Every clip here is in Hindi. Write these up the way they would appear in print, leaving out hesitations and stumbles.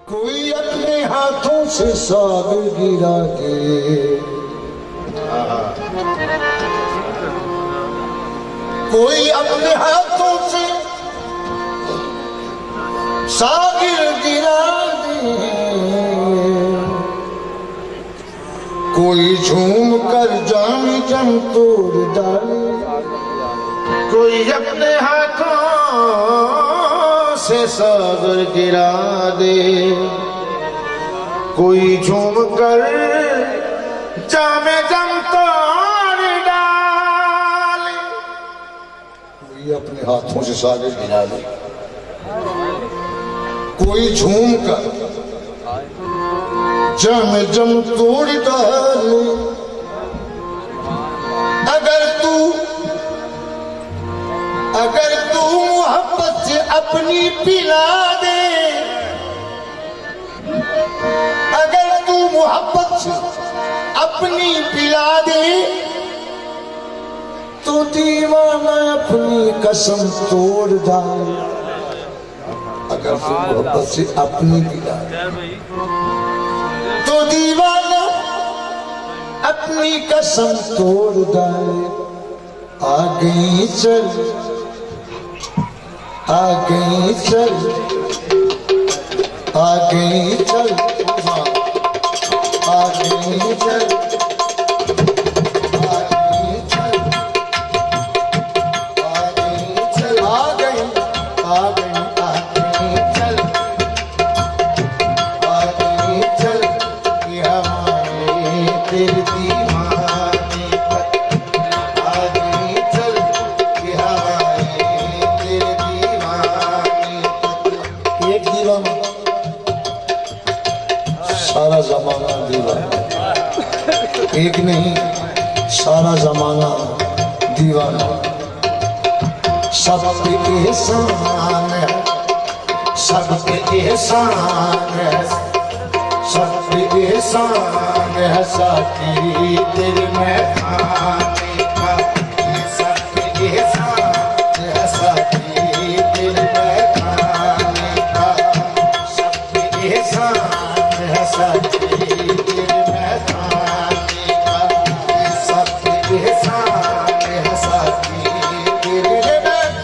कोई अपने हाथों से सागर गिरा के, कोई अपने हाथों से सागर गिरा दे, कोई झूम कर जाम जम तोड़ डाले, कोई अपने हाथों से सागर गिरा दे, कोई झूम कर जामे जम तोड़ डाले, कोई अपने हाथों से सागर गिरा दे, कोई झूम कर जामे जम तोड़ डाले। अगर तू मोहब्बत से अपनी पिला दे, अगर तू मोहब्बत से अपनी पिला दे, तो दीवाना अपनी कसम तोड़ डाले। अगर तू मोहब्बत से अपनी पिला दे, तो दीवाना अपनी कसम तोड़ डाले। आ गई चल, आ गई चल, आ गई चल, आ गई चल, आ गई चल, आ गई चल, आ गई, आ गई, आ गई चल, आ गई चल, ये हमारे तेरे दीवाने पर, आ गई चल, ये हमारे तेरे एक दीवाना, सारा जमाना दीवाना, एक नहीं सारा जमाना दीवाना। सब पे एहसान है, सब पे एहसान है, सब पे एहसान है साथी तेरे में खाने का, सब पे एहसान है साथी तेरे में खाने का, सब पे एहसान है साथी तेरे में खाने का, सब पे एहसान है साथी तेरे में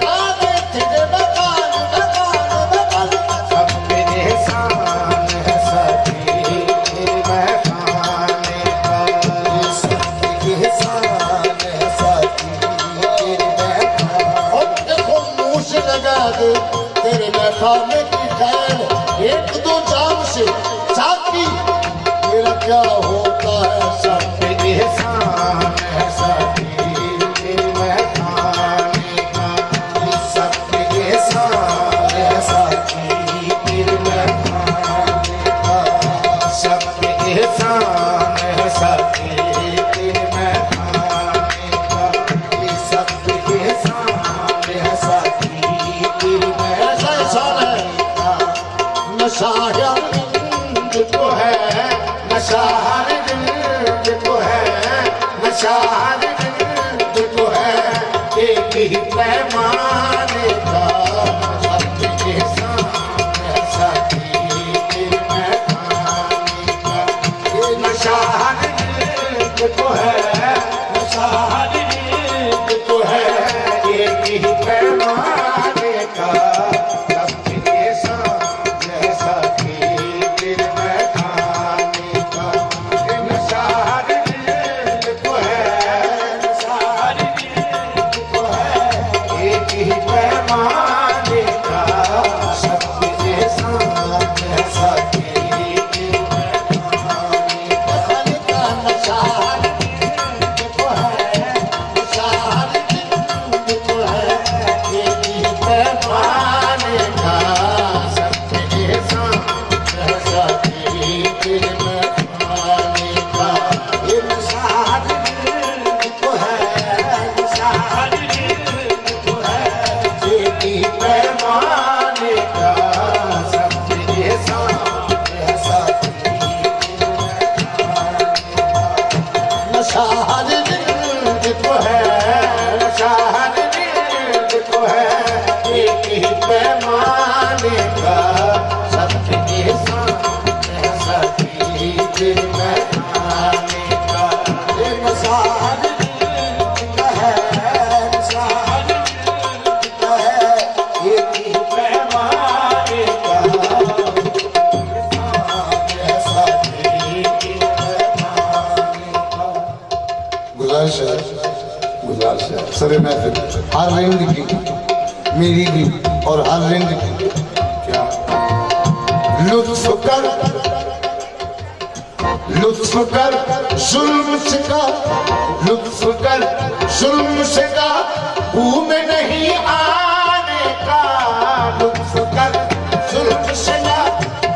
खाने, तेरे में खाने, सब पे एहसान है साथी तेरे में खाने का, सब पे एहसान है साथी तेरे में खाने। देखो मुँह से लगा दे तेरे में खाने की खैर, एक दो जाम से साथी तेरा क्या होता है, सब पे एहसान है साथी तेरे में खाने का, सब पे एहसान है साथी तेरे में खाने का, सब पे एहसान है साथी तेरे में खाने का, सब पे एहसान है साथी तेरे में। ऐसा एहसान है नशा को है, नशा को है, नशा को है, एक ही पैमाने का, सब पे एहसान है साथी तेरे में खाने का, ये नशा को है, नशा को है, एक ही पैमाने का, सब पे एहसान है साथी तेरे में खाने का, ये नशा को है, महफिल हर रिंद की, मेरी भी और हर रिंद की। क्या लुत्फ कर जुल्म से का, लुत्फ कर जुल्म से का, भूम नहीं आने का। लुत्फ कर जुल्म से का,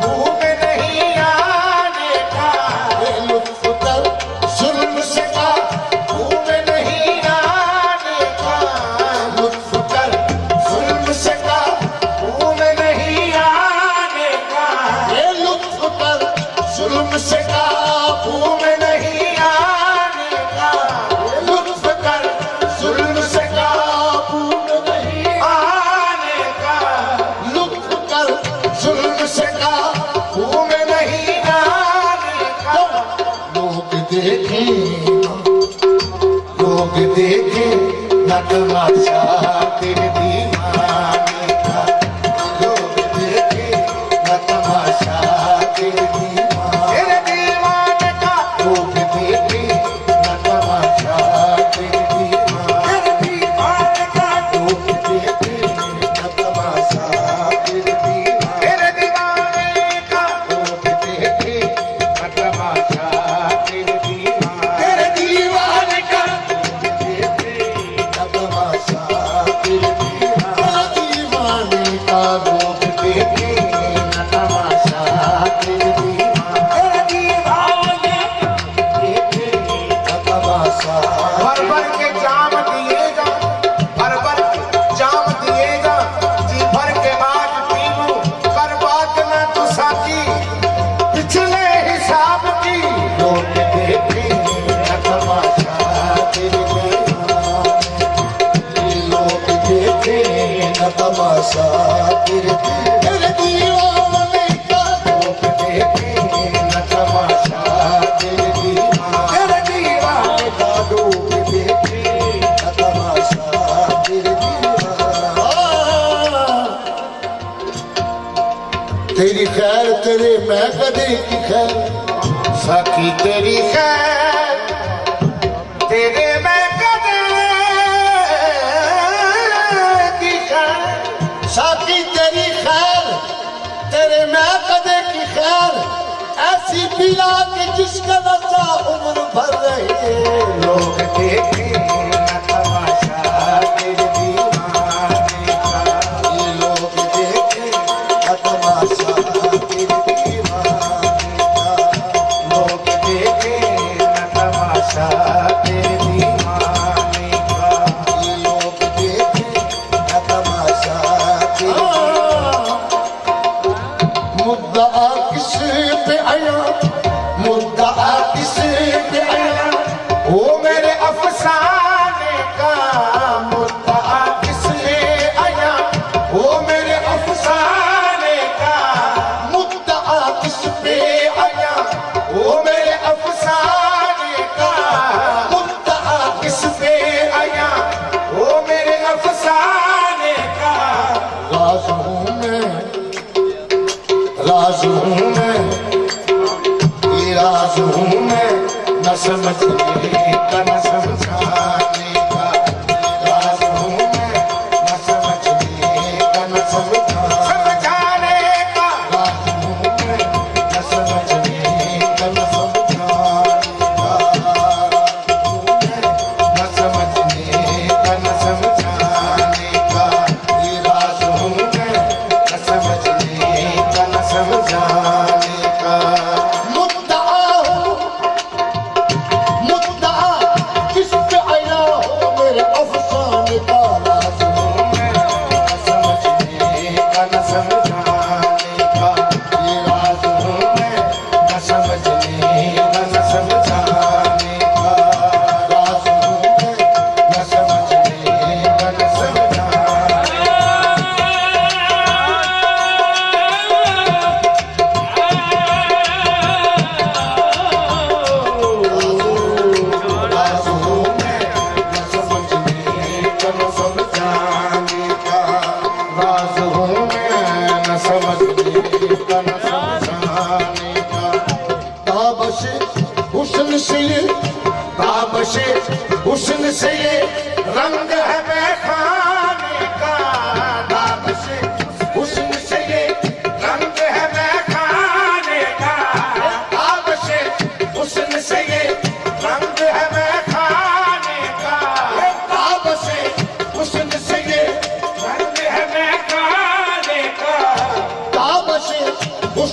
भूम नहीं आने का। लुत्फ कर जुल्म से का, भूम नहीं आने का। लुत्फ कर जुल्म से का, भूम नहीं आने का। ये लुत्फ कर जुल्म से का, भूम नहीं आने का। लुत्फ कर जुल्म से का, भूम नहीं आने का। लुत्फ कर जुल्म से का, भूम नहीं आने का। लोग देखें न तमाशा तेरे दीवाने का। लोग देखें न तमाशा तेरे दीवाने का। लोग देखें न तमाशा तेरे दीवाने का। लोग देखें न तमाशा तेरे दीवाने का। लोग देखें न तमाशा तेरे दीवाने का। तमाशा तेरे दीवाने का। लोग देखें न तमाशा तेरे दीवाने का। लोग देखें न तमाशा तेरे दीवाने। तेरी खैर तेरे मैं कदे की खैर, साकी तेरी खैर तेरे मैं साकी तेरी खैर तेरे मैं कदे की खैर। ऐसी पिला के जिसका नशा उम्र भर रहे। लोग देखें न तमाशा तेरे दीवाने का। ये लोग देखें न तमाशा तेरे दीवाने का। लोग देखें न तमाशा तेरे दीवाने का। ये लोग देखें न तमाशा। मुद्दा किस पे आया, मुद्दा किस पे आया, वो मेरे अफसाने का। मुद्दा किस पे आया, वो मेरे अफसाने का। मुद्दा किस पे आया, वो मेरे अफसाने का। मुद्दा किस पे आया, वो मेरे अफसाने का। राज हूँ मैं, राज हूँ मैं, ये राज हूँ मैं, न समझने का न समझाने का। राज हूँ मैं, न समझने का न समझाने का। राज हूँ मैं, न समझने का न समझाने का। न समझने का न समझाने का। ये राज हूँ मैं, न समझने का न समझाने का। मुद्दा किस पे आया हो मेरे अफसाने का। राज हूँ मैं, न समझने का न समझाने का। ये राज हूँ मैं, न समझने का न समझाने का। राज हूँ मैं, न समझने का न समझाने का।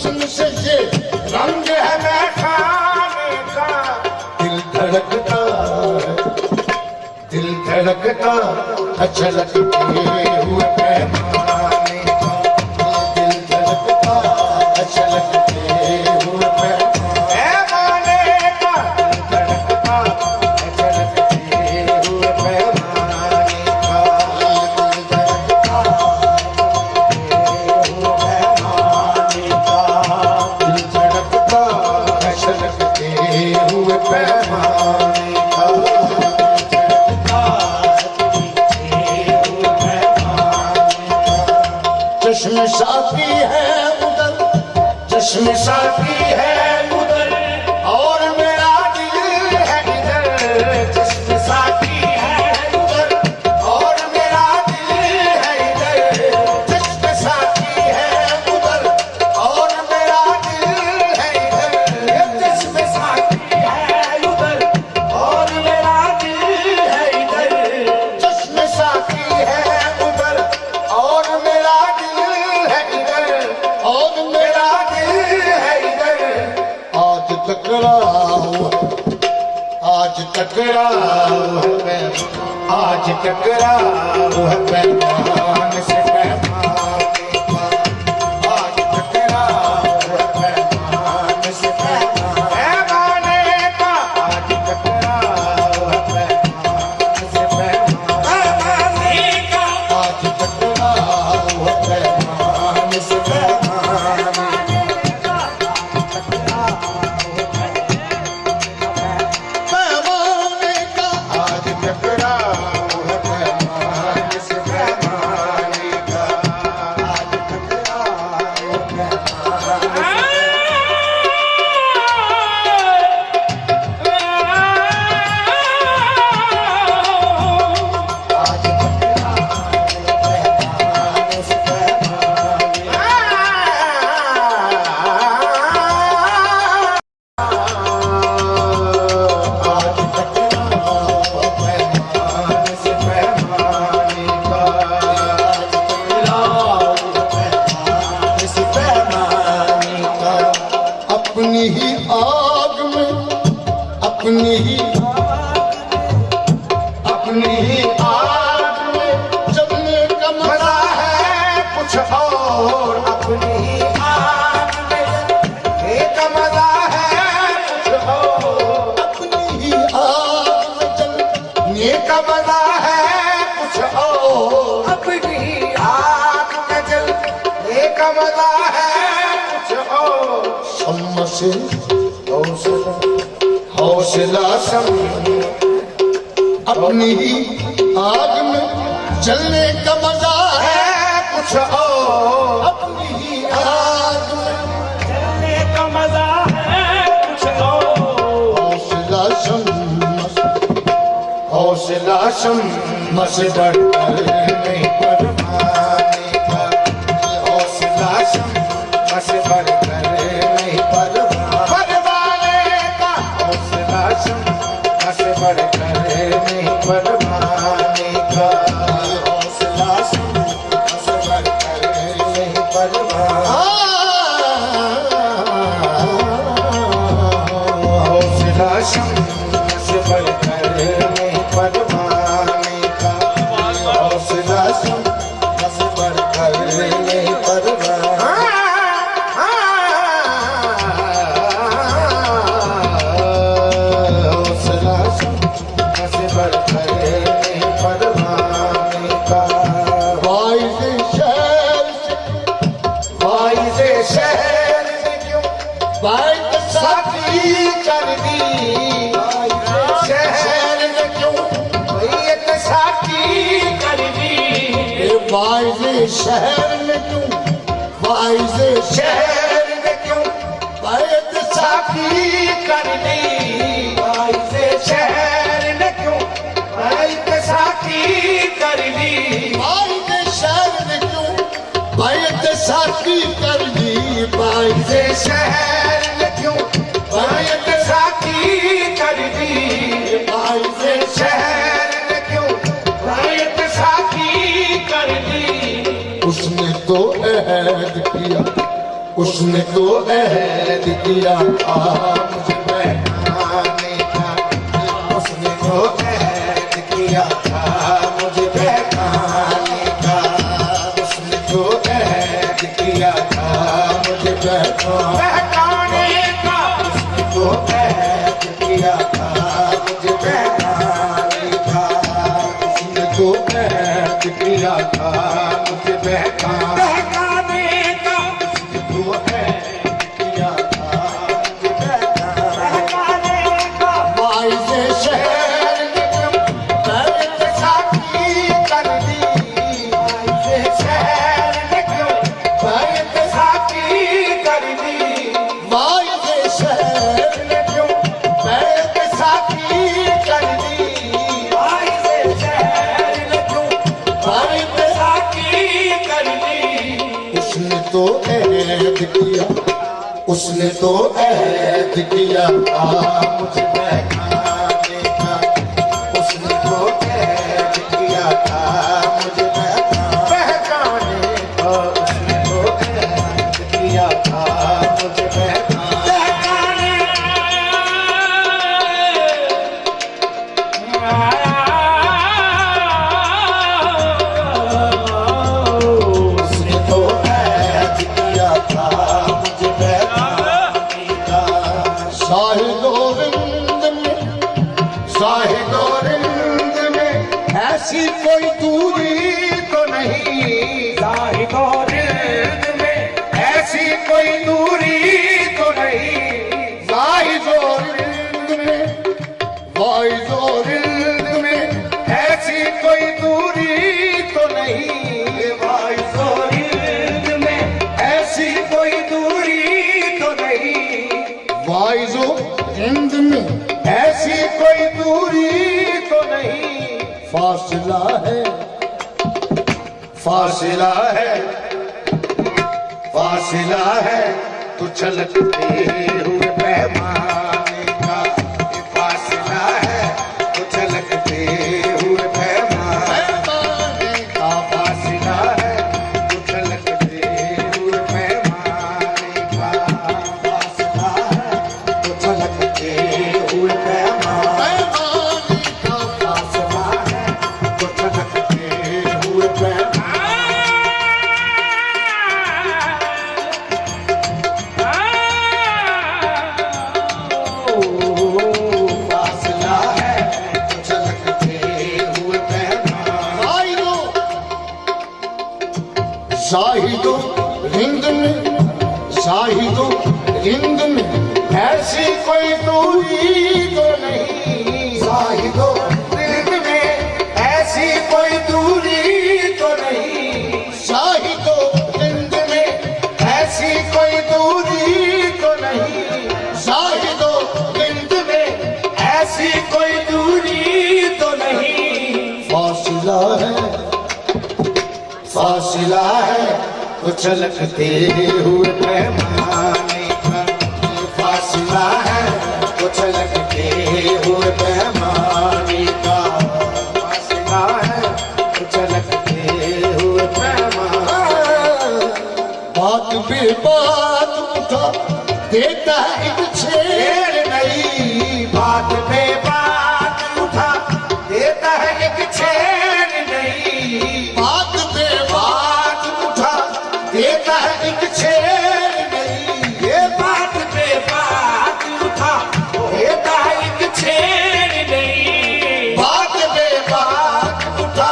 हुस्न से ये रंग है मैं खाने का। दिल धड़कता दिल धड़कता अचानक हुए पैमाने का। दिल धड़कता अचानक हुए पैमाने का। दिल धड़कता अचानक हुए पैमाने का। दिल धड़कता हुए पैमाने का। दिल धड़कता अचानक हुए पैमाने का। चश्मे साथी है उधर, चश्मे साथी है उधर, और मेरा दिल है इधर। चश्मे साथी है उधर, और मेरा दिल है इधर। चश्मे साथी है उधर, और मेरा दिल है इधर। चश्मे साथी है उधर, और मेरा दिल है इधर। चश्मे साथी है उधर, और मेरा और मेरा दिल है इधर। आज टकराओ, आज टकराओ है, आज टकराओ है पैमान से पैमाने का। आज टकराओ है पैमान से पैमाने का। आज टकराओ है पैमान से पैमाने का। आज टकराओ है पैमान से अपनी ही आग में, अपनी ही आग में जलने का मजा है कुछ और। अपनी ही आग में जलने का मजा है कुछ और। अपनी ही आग में जलने का मजा है कुछ और। अपनी ही आग में जलने का मजा है कुछ और। शम्मा से हौसला सम, अपनी ही आग में जलने का मजा है कुछ और। अपनी ही आग में जलने का मजा है कुछ और। हौसला शम्मा से बढ़कर नहीं परवाने का। हौसला शम्मा से बढ़कर नहीं परवाने का। हौसला शम्मा से बढ़कर नहीं परवाने का। हौसला शम्मा से बढ़कर नहीं परवाने। हौसला शम्मा से बढ़कर नहीं परवाने का। हौसला शम्मा से बढ़कर नहीं परवाने। हौसला शम्मा से बढ़कर नहीं परवाने का। वाइज़े शहर से क्यों बात साथी कर दी। शहर में क्यों बैत साथी कर दी। वाइज़े शहर में क्यों, वाइज़े शहर में क्यों बैत साथी कर दी। वाइज़े शहर में क्यों बैत साथी कर दी। वाइज़े शहर में क्यों बैत साथी कर दी। वाइज़े शहर में क्यों बैत साथी कर दी। वाइज़े शहर में क्यों बैत साथी कर दी। उसने तो अहद किया, उसने तो ऐद किया था मुझे बहकाने का, उसने तो ऐद किया था मुझे बहकाने का, उसने तो ऐद किया था मुझे बहकाने का, उसने तो ऐद किया था मुझे बहकाने का, उसने तो ऐद किया था मुझे बहकाने का, वो है किया था मुझे बहकाने का। वाइज़े शहर निकम दर्द साकी कर दी, वाइज़े शहर निकम दर्द साकी कर दी, वाइज़े शहर निकम दर्द साकी कर दी, वाइज़े शहर निकम दर्द साकी कर दी। उसने तो ऐद किया, उसने तो ऐद किया था मुझे बहकाने का, उसने तो ऐद किया था मुझे बहकाने का, उसने तो ऐद किया था मुझे बहकाने उसने तो ऐद किया था मुझे बहकाने का। साहिदो-रिंद में, साहिदो-रिंद में ऐसी कोई दूरी तो नहीं, साहिदो-रिंद में ऐसी कोई दूरी तो नहीं, साहिदो-रिंद में, वाइज़ो-रिंद में ऐसी कोई दूरी तो नहीं, वाइज़ो-रिंद में ऐसी कोई दूरी तो नहीं, वाइज़ो-रिंद में ऐसी कोई दूरी तो नहीं। फासिला है, फासिला है, फासिला है तो छलकते हुए पैमाने का, ये फासिला है तो छलकते हुए पैमाने का, फासिला है तो छलकते हुए पैमाने का, फासिला है तो छलकते हुए पैमाने का, फासिला है तो छलकते हुए फासिला है तो छलकते हुए पैमाने। शाहिदो रिंद में, शाहिदो रिंद में ऐसी कोई दूरी तो नहीं, शाहिदो रिंद में ऐसी कोई दूरी तो नहीं, शाहिदो रिंद में ऐसी कोई दूरी तो नहीं, शाहिदो रिंद में ऐसी कोई दूरी तो नहीं। फासिला है, फासिला है तो छलकते हुए पैमाने का, फासिला है तो छलकते हुए पैमाने का, फासिला है तो छलकते हुए पैमाने। बात बेबात उठा देता है एक छेड़ नहीं, बात बेबात उठा देता है एक छेड़ नहीं, बात बेबात उठा देता है एक छेड़ नहीं, ये बात बेबात उठा देता है एक छेड़ नहीं, बात बेबात उठा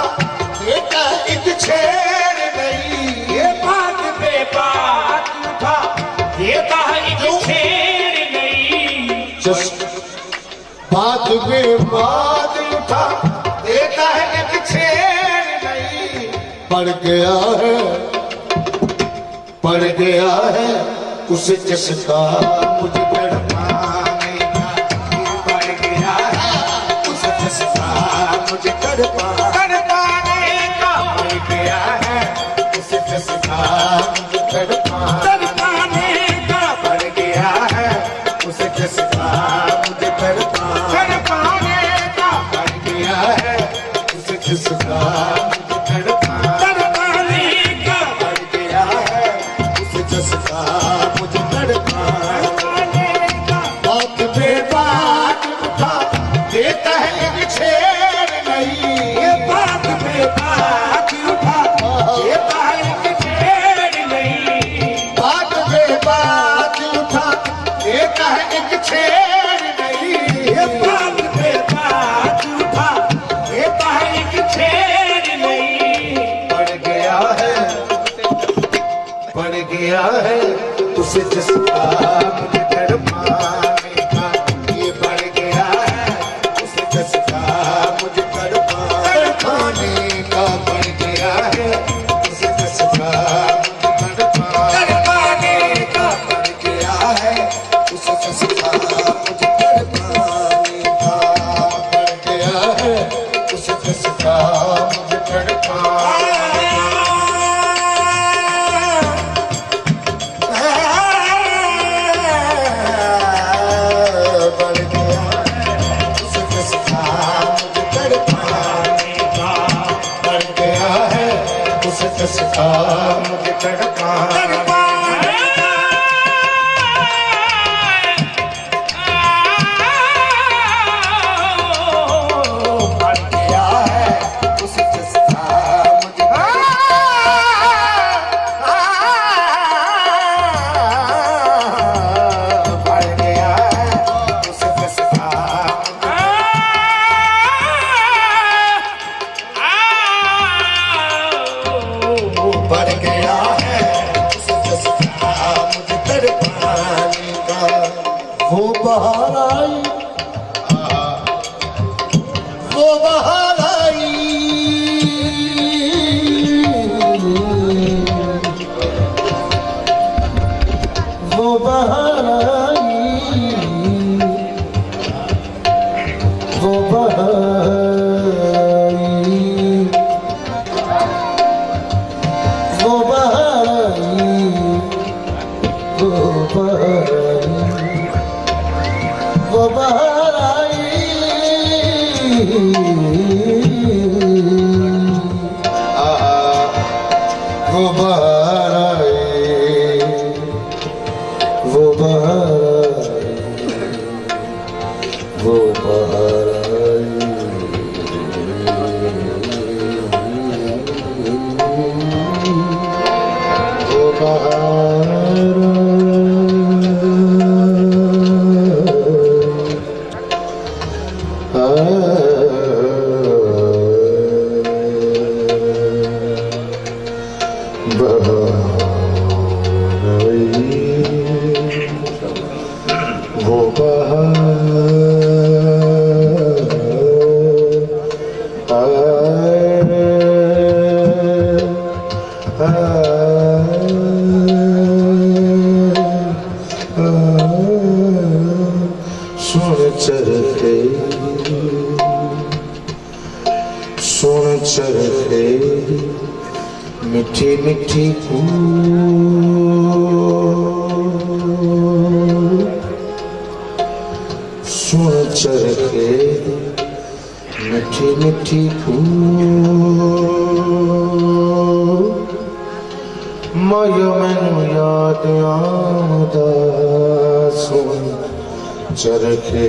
देता है एक छेड़ नहीं, ये बात बेबात उठा देता है एक छेड़ नहीं। बात बेबात उठा देता है एक छेड़ नहीं। पड़ गया है, पड़ गया है उसे चस्का मुझे तड़पाने का, पड़ गया है उसे चस्का मुझे तड़पाने का, पड़ गया है उसे चस्का मुझे तड़पाने का, पड़ गया है उसे चस्का मुझे तड़पाने का, पड़ गया है उसे चस्का मुझे तड़पाने का, पड़ गया है उसे चस्का ये कहे एक छेड़ नहीं, ये बात पे बात उठा, ये कहे एक छेड़ नहीं। बढ़ गया है उसे जिसका मुझे तड़पाने का, ये बढ़ गया है उसे जिसका मुझे तड़पाने का, बढ़ गया है उसे जिसका मुझे तड़पाने का, बढ़ गया है उसे जिसका मुझे तड़पाने का, बढ़ गया है उसे जिसका मुझे तड़पाने का। मुझे तड़पा वो बहार आई, वो बहार आई, वो बहार आई, वो बहार आई, वो बहार आई, वो बहार वो बहार आई, वो बहार आई, वो बहार आई, वो बहार आई, वो बहार वो सुन चरखे मीठी मीठी सुन चरखे मीठी मीठी माया मैनू याद आमदा सुन चरखे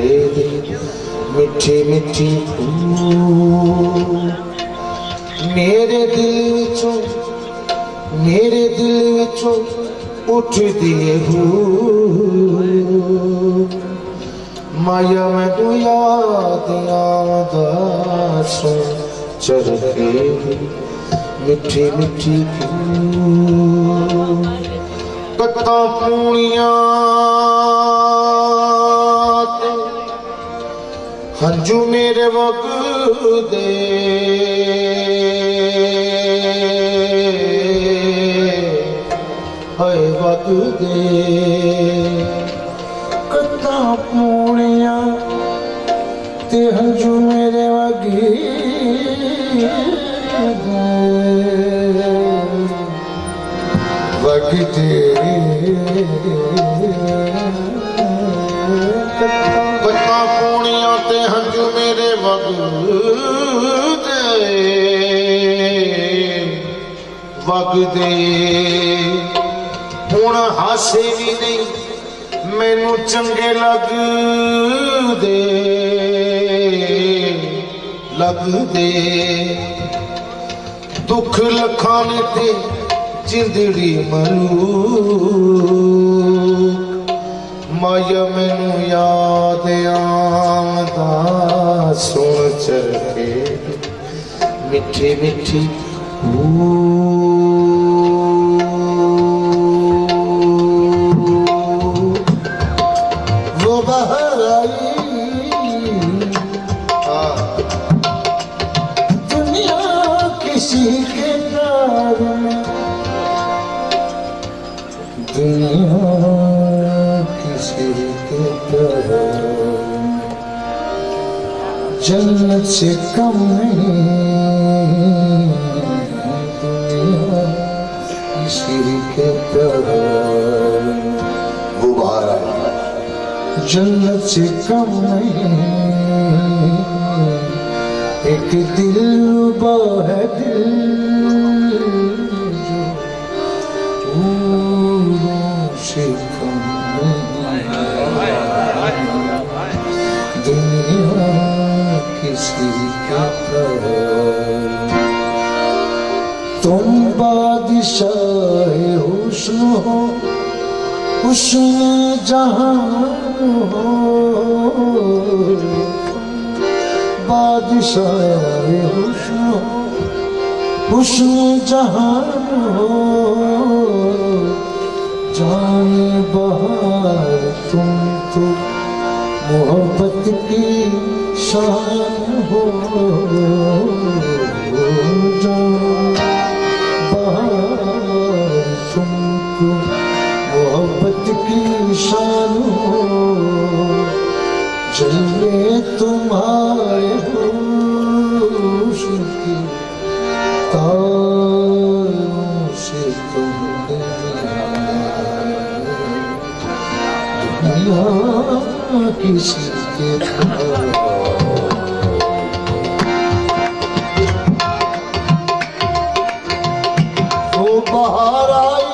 मीठी मीठी मेरे दिल विचों उठदी हो माया मैनू याद आमदा सुन चरखे मीठी मीठी कत्ता पूनियां हंजू मेरे वगदे हाय वगदे कत्ता पूनियां ते हंजू मेरे वगदे कत्ता पूनियां ते हंजू मेरे वगदे हुण हासे भी नहीं मैनू चंगे लगदे दुख लखाने ते जिंदड़ी मलूक ਮਾਇਆ ਮੈਨੂੰ ਯਾਦ ਆਉਂਦਾ ਸੁਣ ਚਰਖੇ ਮਿੱਠੀ ਮਿੱਠੀ वो बाहर आई दुनिया किसी के प्यार में दुनिया किसी के प्यार में जन्नत से कम नहीं दुनिया किसी के प्यार में वो बाहर आई जन्नत से कम नहीं एक दिल रुबा है दिल जो फूलों से कम नहीं दुनिया किसी का प्यार तुम बादशाह हुस्न हो हुस्न जहां हो बादशाह हुस्न हुस्न जहां हो जाने बहार तुम तो मोहब्बत की शान हो जाने बहार तुमको मोहब्बत की शान हो जलवे तुम्हारे हुस्न की तारों से तुम दुनिया किसी के वो बाहर आई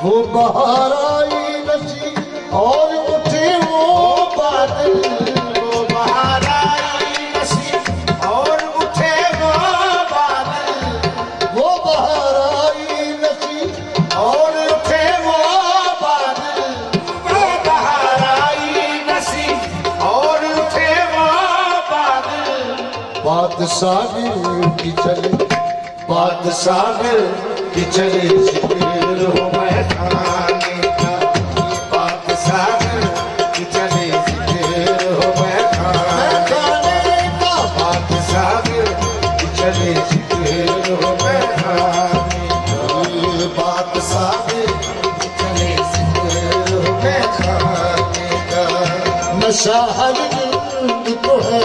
वो बाहर आई नशी और उठे वो बादल वो बाहर आई नसी और उठे वो बादल वो बाहर आई नशी और उठे वो बादल वो बाहर आई नसी और उठे वो बादल बादशाह की चले बादशाह कि चले जिक्र हो महकाने का बादशाह कि चले जिक्र हो महकाने का बादशाह कि चले जिक्र हो महकाने का बादशाह कि चले जिक्र हो महकाने का नशा हर दिल को है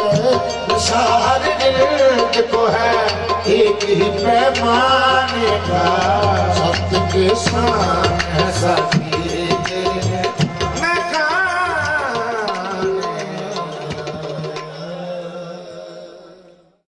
नशा हर दिल को है एक ही पैमाने का सत्य के शान है सत्य